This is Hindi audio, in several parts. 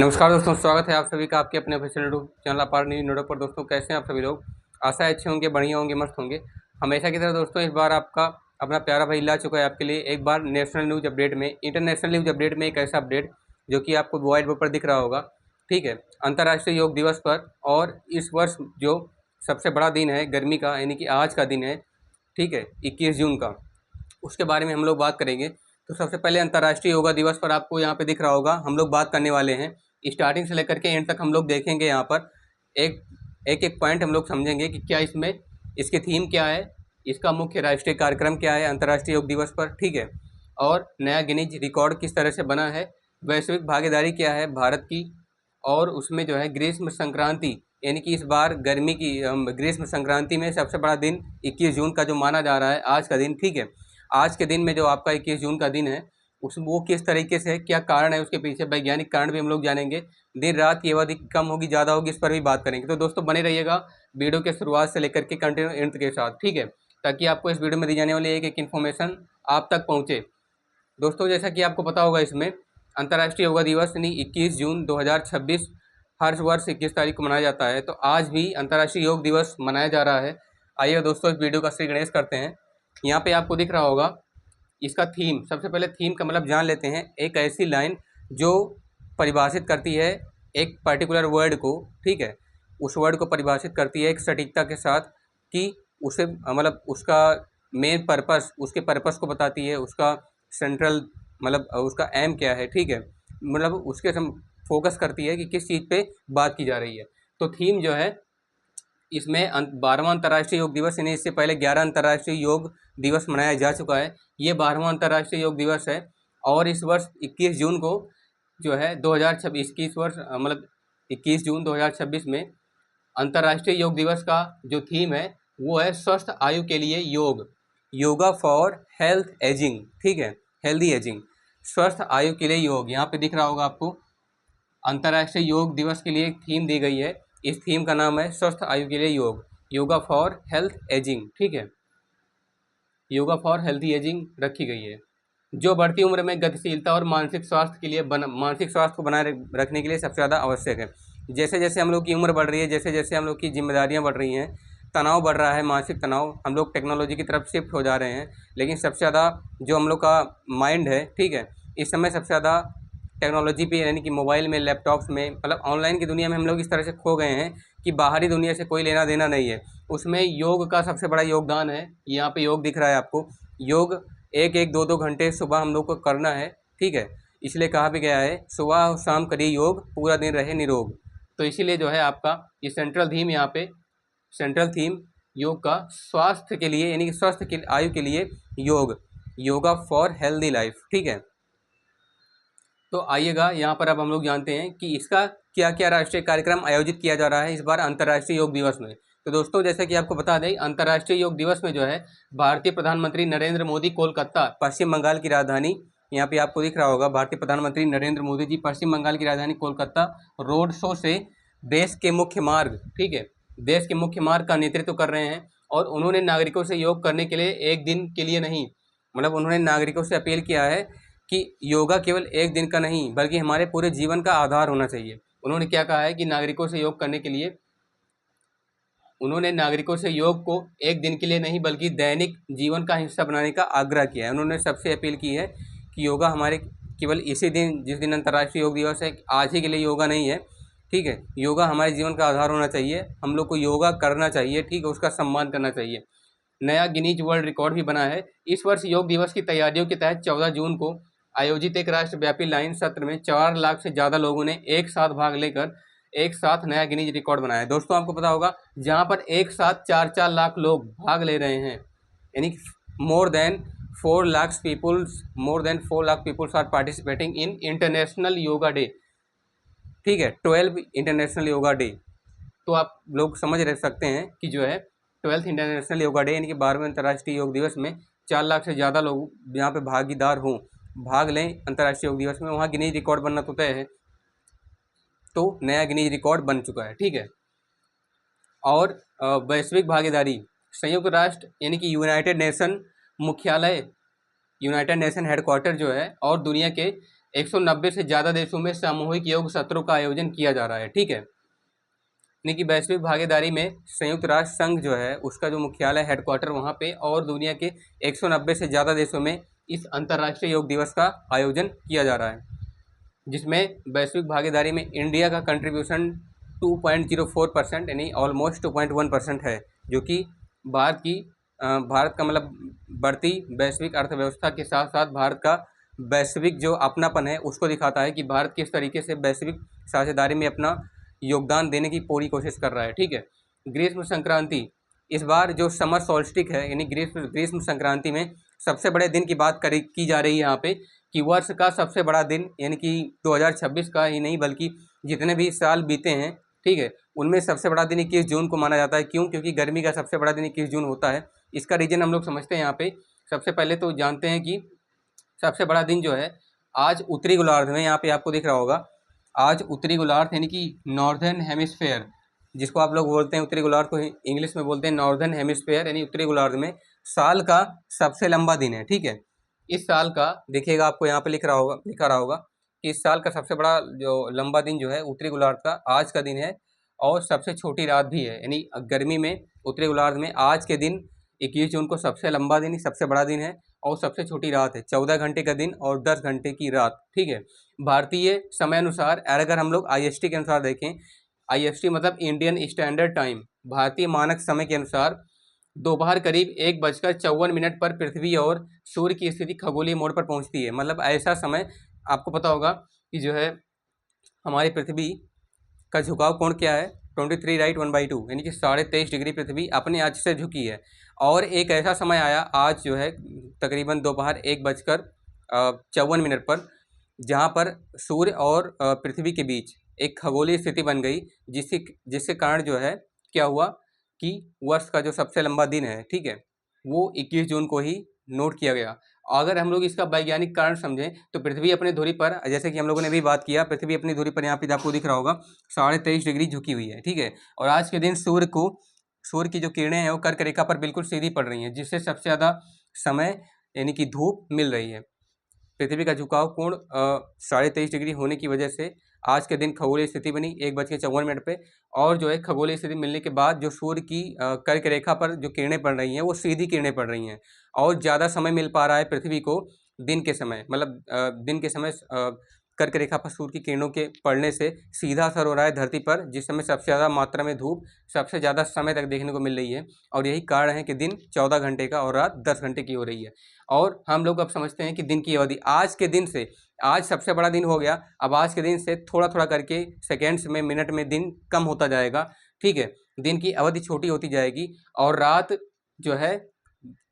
नमस्कार दोस्तों, स्वागत है आप सभी का आपके अपने ऑफिशियल यूट्यूब चैनल अपार न्यूज नोडो पर। दोस्तों कैसे हैं आप सभी लोग? आशा है अच्छे होंगे, बढ़िया होंगे, मस्त होंगे। हमेशा की तरह दोस्तों इस बार आपका अपना प्यारा भाई ला चुका है आपके लिए एक बार नेशनल न्यूज़ अपडेट में, इंटरनेशनल न्यूज़ अपडेट में एक ऐसा अपडेट जो कि आपको व्हाइट बोर्ड पर दिख रहा होगा। ठीक है, अंतर्राष्ट्रीय योग दिवस पर, और इस वर्ष जो सबसे बड़ा दिन है गर्मी का, यानी कि आज का दिन है, ठीक है, 21 जून का, उसके बारे में हम लोग बात करेंगे। तो सबसे पहले अंतर्राष्ट्रीय योगा दिवस पर आपको यहाँ पे दिख रहा होगा हम लोग बात करने वाले हैं। स्टार्टिंग से लेकर के एंड तक हम लोग देखेंगे, यहाँ पर एक एक पॉइंट हम लोग समझेंगे कि क्या इसमें इसके थीम क्या है, इसका मुख्य राष्ट्रीय कार्यक्रम क्या है अंतर्राष्ट्रीय योग दिवस पर, ठीक है, और नया गिनीज रिकॉर्ड किस तरह से बना है, वैश्विक भागीदारी क्या है भारत की, और उसमें जो है ग्रीष्म संक्रांति, यानी कि इस बार गर्मी की ग्रीष्म संक्रांति में सबसे बड़ा दिन 21 जून का जो माना जा रहा है आज का दिन, ठीक है, आज के दिन में जो आपका 21 जून का दिन है उस वो किस तरीके से, क्या कारण है उसके पीछे, वैज्ञानिक कारण भी हम लोग जानेंगे। दिन रात की अवधि कम होगी ज़्यादा होगी, इस पर भी बात करेंगे। तो दोस्तों बने रहिएगा वीडियो के शुरुआत से लेकर के कंटिन्यू एंड के साथ, ठीक है, ताकि आपको इस वीडियो में दी जाने वाली एक एक इन्फॉर्मेशन आप तक पहुँचे। दोस्तों जैसा कि आपको पता होगा, इसमें अंतर्राष्ट्रीय योगा दिवस यानी 21 जून 2026 हर वर्ष 21 तारीख को मनाया जाता है। तो आज भी अंतर्राष्ट्रीय योग दिवस मनाया जा रहा है। आइए दोस्तों इस वीडियो का श्री गणेश करते हैं। यहाँ पे आपको दिख रहा होगा इसका थीम, सबसे पहले थीम का मतलब जान लेते हैं। एक ऐसी लाइन जो परिभाषित करती है एक पर्टिकुलर वर्ड को, ठीक है, उस वर्ड को परिभाषित करती है एक सटीकता के साथ, कि उसे मतलब उसका मेन पर्पस, उसके पर्पस को बताती है, उसका सेंट्रल मतलब उसका एम क्या है, ठीक है, मतलब उसके फोकस करती है कि किस चीज़ पे बात की जा रही है। तो थीम जो है इसमें 12वां अंतर्राष्ट्रीय योग दिवस, यानी इससे पहले 11 अंतर्राष्ट्रीय योग दिवस मनाया जा चुका है। ये 12वां अंतर्राष्ट्रीय योग दिवस है, और इस वर्ष 21 जून को जो है 2026 की, इस वर्ष मतलब 21 जून 2026 में अंतर्राष्ट्रीय योग दिवस का जो थीम है वो है स्वस्थ आयु के लिए योग, योगा फॉर हेल्थ एजिंग, ठीक है, हेल्दी एजिंग, स्वस्थ आयु के लिए योग। यहाँ पे दिख रहा होगा आपको अंतर्राष्ट्रीय योग दिवस के लिए एक थीम दी गई है। इस थीम का नाम है स्वस्थ आयु के लिए योग, योगा फॉर हेल्थ एजिंग, ठीक है, योगा फॉर हेल्थी एजिंग रखी गई है, जो बढ़ती उम्र में गतिशीलता और मानसिक स्वास्थ्य के लिए मानसिक स्वास्थ्य को बनाए रखने के लिए सबसे ज़्यादा आवश्यक है। जैसे जैसे हम लोग की उम्र बढ़ रही है, जैसे जैसे हम लोग की जिम्मेदारियां बढ़ रही हैं, तनाव बढ़ रहा है, मानसिक तनाव, हम लोग टेक्नोलॉजी की तरफ शिफ्ट हो जा रहे हैं, लेकिन सबसे ज़्यादा जो हम लोग का माइंड है, ठीक है, इस समय सबसे ज़्यादा टेक्नोलॉजी पे, यानी कि मोबाइल में, लैपटॉप्स में, मतलब ऑनलाइन की दुनिया में हम लोग इस तरह से खो गए हैं कि बाहरी दुनिया से कोई लेना देना नहीं है। उसमें योग का सबसे बड़ा योगदान है। यहाँ पे योग दिख रहा है आपको, योग एक एक दो दो घंटे सुबह हम लोग को करना है, ठीक है, इसलिए कहा भी गया है सुबह और शाम करिए योग, पूरा दिन रहे निरोग। तो इसीलिए जो है आपका ये सेंट्रल थीम, यहाँ पे सेंट्रल थीम योग का स्वास्थ्य के लिए, यानी कि स्वस्थ के आयु के लिए योग, योगा फॉर हेल्दी लाइफ, ठीक है। तो आइएगा यहाँ पर अब हम लोग जानते हैं कि इसका क्या क्या राष्ट्रीय कार्यक्रम आयोजित किया जा रहा है इस बार अंतर्राष्ट्रीय योग दिवस में। तो दोस्तों जैसे कि आपको बता दें, अंतर्राष्ट्रीय योग दिवस में जो है भारतीय प्रधानमंत्री नरेंद्र मोदी कोलकाता, पश्चिम बंगाल की राजधानी, यहाँ पे आपको दिख रहा होगा भारतीय प्रधानमंत्री नरेंद्र मोदी जी पश्चिम बंगाल की राजधानी कोलकाता रोड शो से देश के मुख्य मार्ग, ठीक है, देश के मुख्य मार्ग का नेतृत्व कर रहे हैं। और उन्होंने नागरिकों से योग करने के लिए एक दिन के लिए नहीं, मतलब उन्होंने नागरिकों से अपील किया है कि योगा केवल एक दिन का नहीं बल्कि हमारे पूरे जीवन का आधार होना चाहिए। उन्होंने क्या कहा है कि नागरिकों से योग करने के लिए, उन्होंने नागरिकों से योग को एक दिन के लिए नहीं बल्कि दैनिक जीवन का हिस्सा बनाने का आग्रह किया है। उन्होंने सबसे अपील की है कि योगा हमारे केवल इसी दिन, जिस दिन अंतर्राष्ट्रीय योग दिवस है, आज ही के लिए योगा नहीं है, ठीक है, योगा हमारे जीवन का आधार होना चाहिए, हम लोग को योगा करना चाहिए, ठीक है, उसका सम्मान करना चाहिए। नया गिनीज वर्ल्ड रिकॉर्ड भी बना है। इस वर्ष योग दिवस की तैयारियों के तहत 14 जून को आयोजित एक राष्ट्रव्यापी लाइन सत्र में 4 लाख से ज़्यादा लोगों ने एक साथ भाग लेकर एक साथ नया गिनीज रिकॉर्ड बनाया है। दोस्तों आपको पता होगा, जहां पर एक साथ 4-4 लाख लोग भाग ले रहे हैं, यानी more than 4 lakh peoples, more than 4 lakh peoples are participating in international yoga day, ठीक है, 12 इंटरनेशनल योगा डे। तो आप लोग समझ रह सकते हैं कि जो है 12th इंटरनेशनल योगा डे, यानी कि 12वें अंतर्राष्ट्रीय योग दिवस में 4 लाख से ज़्यादा लोग यहाँ पे भागीदार हों, भाग लें अंतर्राष्ट्रीय योग दिवस में, वहाँ गिनीज रिकॉर्ड बनना तो तय है। तो नया गिनीज रिकॉर्ड बन चुका है, ठीक है। और वैश्विक भागीदारी, संयुक्त राष्ट्र यानी कि यूनाइटेड नेशन मुख्यालय, यूनाइटेड नेशन हेडक्वार्टर जो है, और दुनिया के 190 से ज़्यादा देशों में सामूहिक योग सत्रों का आयोजन किया जा रहा है। ठीक है, यानी कि वैश्विक भागीदारी में संयुक्त राष्ट्र संघ जो है उसका जो मुख्यालय हेडक्वार्टर वहाँ पे, और दुनिया के 190 से ज़्यादा देशों में इस अंतर्राष्ट्रीय योग दिवस का आयोजन किया जा रहा है, जिसमें वैश्विक भागीदारी में इंडिया का कंट्रीब्यूशन 2.04% यानी ऑलमोस्ट 2.1% है, जो कि भारत का मतलब बढ़ती वैश्विक अर्थव्यवस्था के साथ साथ भारत का वैश्विक जो अपनापन है उसको दिखाता है कि भारत किस तरीके से वैश्विक साझेदारी में अपना योगदान देने की पूरी कोशिश कर रहा है। ठीक है, ग्रीष्म संक्रांति, इस बार जो समर सोल्स्टिक है यानी ग्रीष्म संक्रांति में सबसे बड़े दिन की बात की जा रही है यहाँ पे, कि वर्ष का सबसे बड़ा दिन यानी कि 2026 का ही नहीं बल्कि जितने भी साल बीते हैं, ठीक है, उनमें सबसे बड़ा दिन 21 जून को माना जाता है। क्यों? क्योंकि गर्मी का सबसे बड़ा दिन 21 जून होता है। इसका रीज़न हम लोग समझते हैं यहाँ पे। सबसे पहले तो जानते हैं कि सबसे बड़ा दिन जो है आज उत्तरी गोलार्ध में, यहाँ पे आपको दिख रहा होगा, आज उत्तरी गोलार्ध यानी कि नॉर्दर्न हेमिस्फेयर, जिसको आप लोग बोलते हैं उत्तरी गोलार्ध को इंग्लिश में बोलते हैं नॉर्दर्न हेमिस्फेयर, यानी उत्तरी गोलार्ध में साल का सबसे लंबा दिन है। ठीक है, इस साल का देखिएगा, आपको यहाँ पे लिखा रहा होगा कि इस साल का सबसे बड़ा जो लंबा दिन जो है उत्तरी गोलार्ध का आज का दिन है, और सबसे छोटी रात भी है। यानी गर्मी में उत्तरी गोलार्ध में आज के दिन 21 जून को सबसे लंबा दिन, सबसे बड़ा दिन है, और सबसे छोटी रात है। 14 घंटे का दिन और 10 घंटे की रात। ठीक है, भारतीय समय अनुसार अगर हम लोग IST के अनुसार देखें, IST मतलब इंडियन स्टैंडर्ड टाइम, भारतीय मानक समय के अनुसार दोपहर करीब 1:54 पर पृथ्वी और सूर्य की स्थिति खगोलीय मोड़ पर पहुंचती है। मतलब ऐसा समय आपको पता होगा कि जो है हमारी पृथ्वी का झुकाव कोण क्या है, 23 राइट 1/2, यानी कि 23.5 डिग्री पृथ्वी अपने अक्ष से झुकी है। और एक ऐसा समय आया आज जो है तकरीबन दोपहर 1:54 पर, जहाँ पर सूर्य और पृथ्वी के बीच एक खगोलीय स्थिति बन गई, जिसके कारण जो है क्या हुआ कि वर्ष का जो सबसे लंबा दिन है, ठीक है, वो 21 जून को ही नोट किया गया। अगर हम लोग इसका वैज्ञानिक कारण समझें तो पृथ्वी अपनी धुरी पर, जैसे कि हम लोगों ने भी बात किया, पृथ्वी अपनी धुरी पर यहाँ पे आपको दिख रहा होगा 23.5 डिग्री झुकी हुई है। ठीक है, और आज के दिन सूर्य की जो किरणें हैं वो कर्क रेखा पर बिल्कुल सीधी पड़ रही हैं, जिससे सबसे ज़्यादा समय यानी कि धूप मिल रही है। पृथ्वी का झुकाव कोण 23.5 डिग्री होने की वजह से आज के दिन खगोलीय स्थिति बनी 1:54 पे, और जो है खगोलीय स्थिति मिलने के बाद जो सूर्य की कर्क रेखा पर जो किरणें पड़ रही हैं वो सीधी किरणें पड़ रही हैं, और ज़्यादा समय मिल पा रहा है पृथ्वी को दिन के समय, मतलब दिन के समय कर्क रेखा पर सूर्य की किरणों के पड़ने से सीधा असर हो रहा है धरती पर, जिस समय सबसे ज़्यादा मात्रा में धूप सबसे ज़्यादा समय तक देखने को मिल रही है। और यही कारण है कि दिन 14 घंटे का और रात 10 घंटे की हो रही है। और हम लोग अब समझते हैं कि दिन की अवधि आज के दिन से, आज सबसे बड़ा दिन हो गया, अब आज के दिन से थोड़ा थोड़ा करके सेकेंड्स में, मिनट में दिन कम होता जाएगा। ठीक है, दिन की अवधि छोटी होती जाएगी, और रात जो है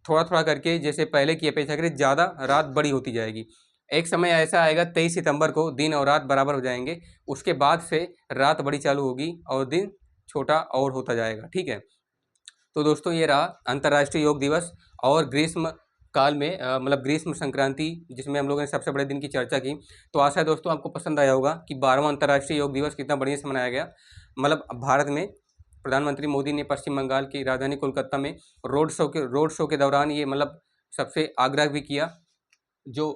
थोड़ा थोड़ा करके जैसे पहले की अपेक्षाकृत ज़्यादा रात बड़ी होती जाएगी। एक समय ऐसा आएगा 23 सितंबर को दिन और रात बराबर हो जाएंगे, उसके बाद से रात बड़ी चालू होगी और दिन छोटा और होता जाएगा। ठीक है, तो दोस्तों ये रहा अंतर्राष्ट्रीय योग दिवस और ग्रीष्म काल में मतलब ग्रीष्म संक्रांति, जिसमें हम लोगों ने सबसे बड़े दिन की चर्चा की। तो आशा है दोस्तों आपको पसंद आया होगा कि 12वां अंतर्राष्ट्रीय योग दिवस कितना बढ़िया से मनाया गया। मतलब भारत में प्रधानमंत्री मोदी ने पश्चिम बंगाल की राजधानी कोलकाता में रोड शो के दौरान ये मतलब सबसे आग्रह भी किया, जो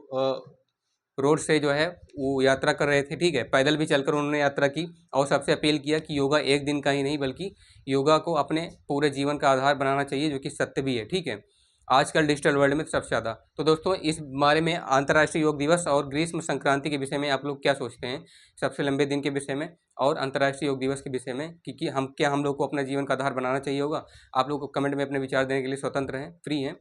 रोड से जो है वो यात्रा कर रहे थे, ठीक है, पैदल भी चलकर उन्होंने यात्रा की, और सबसे अपील किया कि योगा एक दिन का ही नहीं बल्कि योगा को अपने पूरे जीवन का आधार बनाना चाहिए, जो कि सत्य भी है। ठीक है, आजकल डिजिटल वर्ल्ड में सबसे ज़्यादा। तो दोस्तों इस बारे में अंतर्राष्ट्रीय योग दिवस और ग्रीष्म संक्रांति के विषय में आप लोग क्या सोचते हैं, सबसे लंबे दिन के विषय में और अंतर्राष्ट्रीय योग दिवस के विषय में, कि हम लोग को अपना जीवन का आधार बनाना चाहिए होगा। आप लोग को कमेंट में अपने विचार देने के लिए स्वतंत्र हैं, फ्री हैं।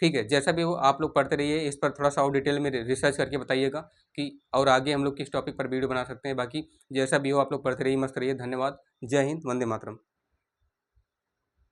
ठीक है, जैसा भी हो आप लोग पढ़ते रहिए, इस पर थोड़ा सा और डिटेल में रिसर्च करके बताइएगा कि और आगे हम लोग किस टॉपिक पर वीडियो बना सकते हैं। बाकी जैसा भी हो आप लोग पढ़ते रहिए, मस्त रहिए। धन्यवाद। जय हिंद, वंदे मातरम।